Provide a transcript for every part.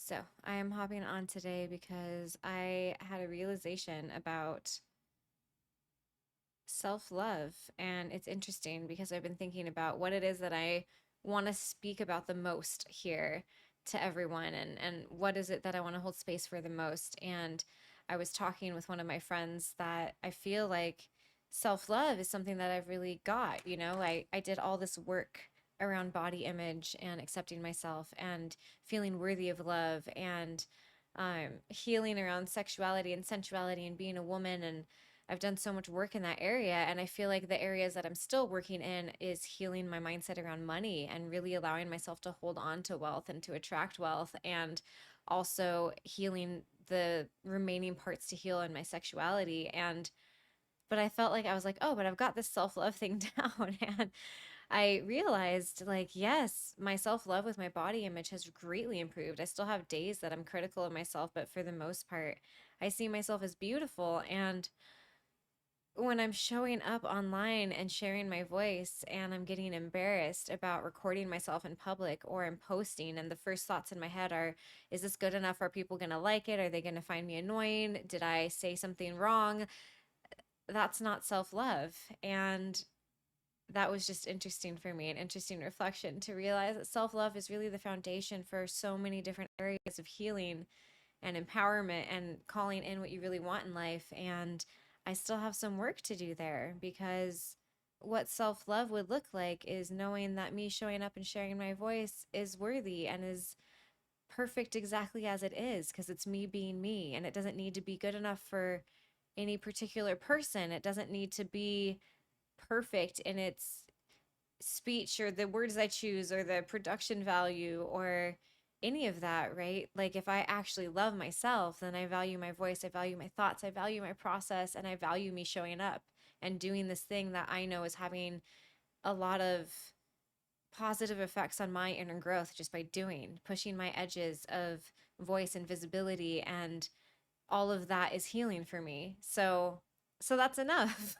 So, I am hopping on today because I had a realization about self-love. And it's interesting because I've been thinking about what it is that I want to speak about the most here to everyone, and what is it that I want to hold space for the most. And I was talking with one of my friends that I feel like self-love is something that I've really got. I did all this work around body image and accepting myself and feeling worthy of love, and healing around sexuality and sensuality and being a woman. And I've done so much work in that area. And I feel like the areas that I'm still working in is healing my mindset around money and really allowing myself to hold on to wealth and to attract wealth, and also healing the remaining parts to heal in my sexuality. But I felt like I was like, oh, but I've got this self love thing down. And I realized, like, yes, my self love with my body image has greatly improved. I still have days that I'm critical of myself, but for the most part, I see myself as beautiful. And when I'm showing up online and sharing my voice and I'm getting embarrassed about recording myself in public or in posting, and the first thoughts in my head are, is this good enough? Are people going to like it? Are they going to find me annoying? Did I say something wrong? That's not self love. And that was just interesting for me, an interesting reflection to realize that self love is really the foundation for so many different areas of healing and empowerment and calling in what you really want in life. And I still have some work to do there, because what self love would look like is knowing that me showing up and sharing my voice is worthy and is perfect exactly as it is, because it's me being me, and it doesn't need to be good enough for any particular person. It doesn't need to be perfect in its speech or the words I choose or the production value or any of that, right? Like, if I actually love myself, then I value my voice, I value my thoughts, I value my process, and I value me showing up and doing this thing that I know is having a lot of positive effects on my inner growth just by doing, pushing my edges of voice and visibility, and all of that is healing for me. So that's enough.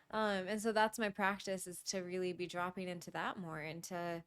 And so that's my practice, is to really be dropping into that more, into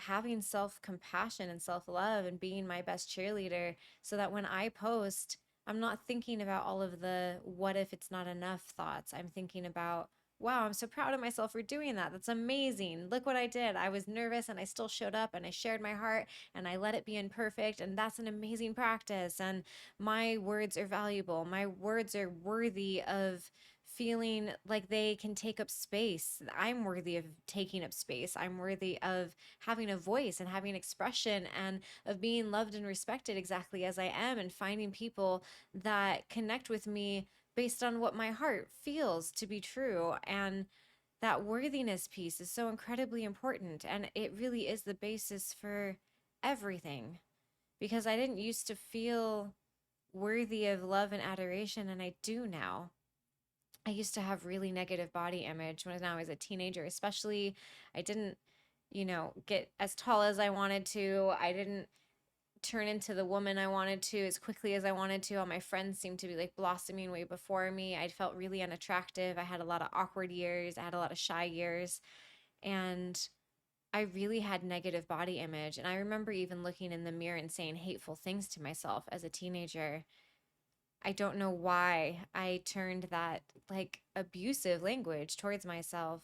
having self compassion and self love and being my best cheerleader, so that when I post, I'm not thinking about all of the what if it's not enough thoughts. I'm thinking about, wow, I'm so proud of myself for doing that. That's amazing. Look what I did. I was nervous and I still showed up and I shared my heart and I let it be imperfect. And that's an amazing practice. And my words are valuable. My words are worthy of feeling like they can take up space. I'm worthy of taking up space. I'm worthy of having a voice and having expression, and of being loved and respected exactly as I am, and finding people that connect with me based on what my heart feels to be true. And that worthiness piece is so incredibly important, and it really is the basis for everything, because I didn't used to feel worthy of love and adoration, and I do now. I used to have really negative body image when I was a teenager, especially. I didn't, get as tall as I wanted to. I didn't turn into the woman I wanted to as quickly as I wanted to. All my friends seemed to be like blossoming way before me. I felt really unattractive. I had a lot of awkward years. I had a lot of shy years. And I really had negative body image. And I remember even looking in the mirror and saying hateful things to myself as a teenager. I don't know why I turned that like abusive language towards myself.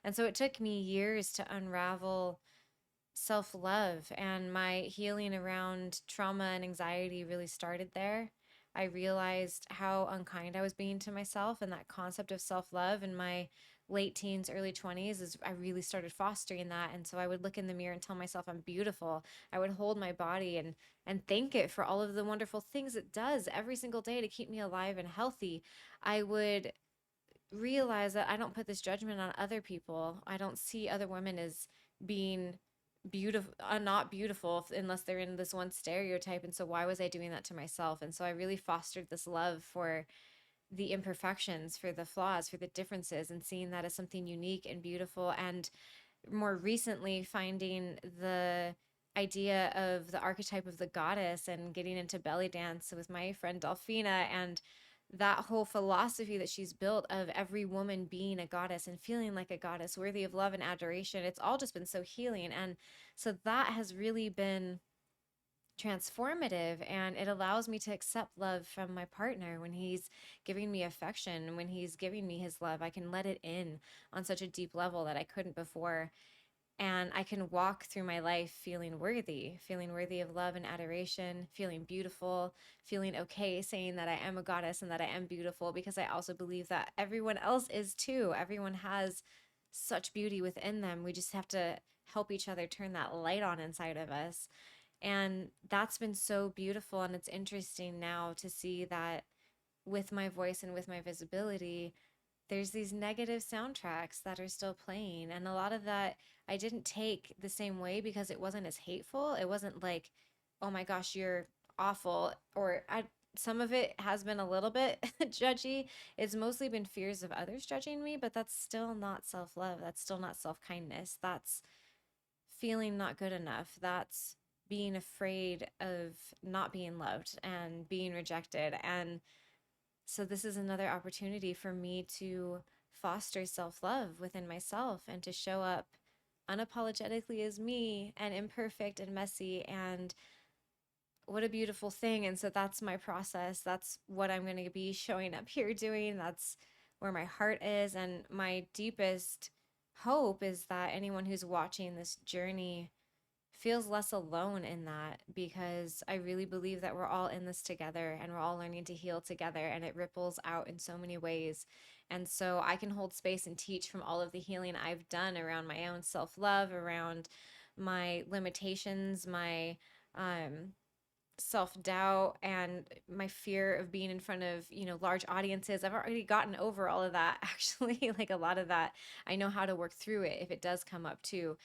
And so it took me years to unravel self love, and my healing around trauma and anxiety really started there. I realized how unkind I was being to myself, and that concept of self love in my late teens, early 20s is I really started fostering that. And so I would look in the mirror and tell myself I'm beautiful. I would hold my body and thank it for all of the wonderful things it does every single day to keep me alive and healthy. I would realize that I don't put this judgment on other people. I don't see other women as being beautiful, not beautiful unless they're in this one stereotype. And so why was I doing that to myself? And so I really fostered this love for the imperfections, for the flaws, for the differences, and seeing that as something unique and beautiful. And more recently, finding the idea of the archetype of the goddess and getting into belly dance with my friend Delphina, and that whole philosophy that she's built of every woman being a goddess and feeling like a goddess worthy of love and adoration. It's all just been so healing. And so that has really been transformative, and it allows me to accept love from my partner when he's giving me affection, when he's giving me his love. I can let it in on such a deep level that I couldn't before, and I can walk through my life feeling worthy of love and adoration, feeling beautiful, feeling okay saying that I am a goddess and that I am beautiful, because I also believe that everyone else is too. Everyone has such beauty within them. We just have to help each other turn that light on inside of us. And that's been so beautiful. And it's interesting now to see that with my voice and with my visibility, there's these negative soundtracks that are still playing. And a lot of that I didn't take the same way because it wasn't as hateful. It wasn't like, oh my gosh, you're awful. Or some of it has been a little bit judgy. It's mostly been fears of others judging me, but that's still not self love. That's still not self kindness. That's feeling not good enough. That's being afraid of not being loved and being rejected. And so, this is another opportunity for me to foster self love within myself and to show up unapologetically as me, and imperfect and messy. And what a beautiful thing. And so, that's my process. That's what I'm going to be showing up here doing. That's where my heart is. And my deepest hope is that anyone who's watching this journey feels less alone in that, because I really believe that we're all in this together and we're all learning to heal together, and it ripples out in so many ways. And so I can hold space and teach from all of the healing I've done around my own self-love, around my limitations, my um self-doubt, and my fear of being in front of, large audiences. I've already gotten over all of that actually. Like a lot of that, I know how to work through it if it does come up too.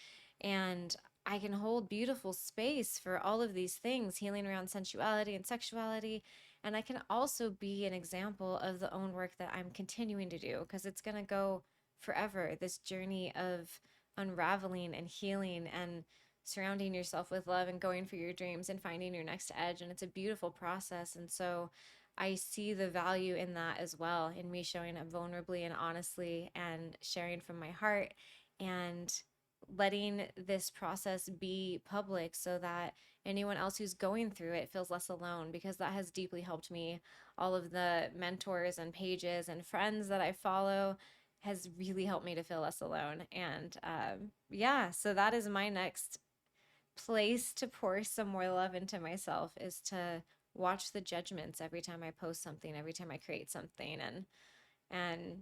And I can hold beautiful space for all of these things, healing around sensuality and sexuality. And I can also be an example of the own work that I'm continuing to do, because it's going to go forever, this journey of unraveling and healing and surrounding yourself with love and going for your dreams and finding your next edge. And it's a beautiful process. And so I see the value in that as well, in me showing up vulnerably and honestly and sharing from my heart, and letting this process be public so that anyone else who's going through it feels less alone, because that has deeply helped me. All of the mentors and pages and friends that I follow has really helped me to feel less alone. And yeah, so that is my next place to pour some more love into myself, is to watch the judgments every time I post something, every time I create something, and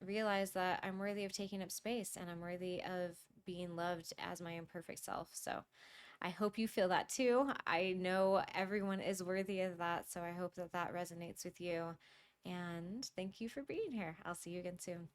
realize that I'm worthy of taking up space and I'm worthy of being loved as my imperfect self. So I hope you feel that too. I know everyone is worthy of that, so I hope that that resonates with you. And thank you for being here. I'll see you again soon.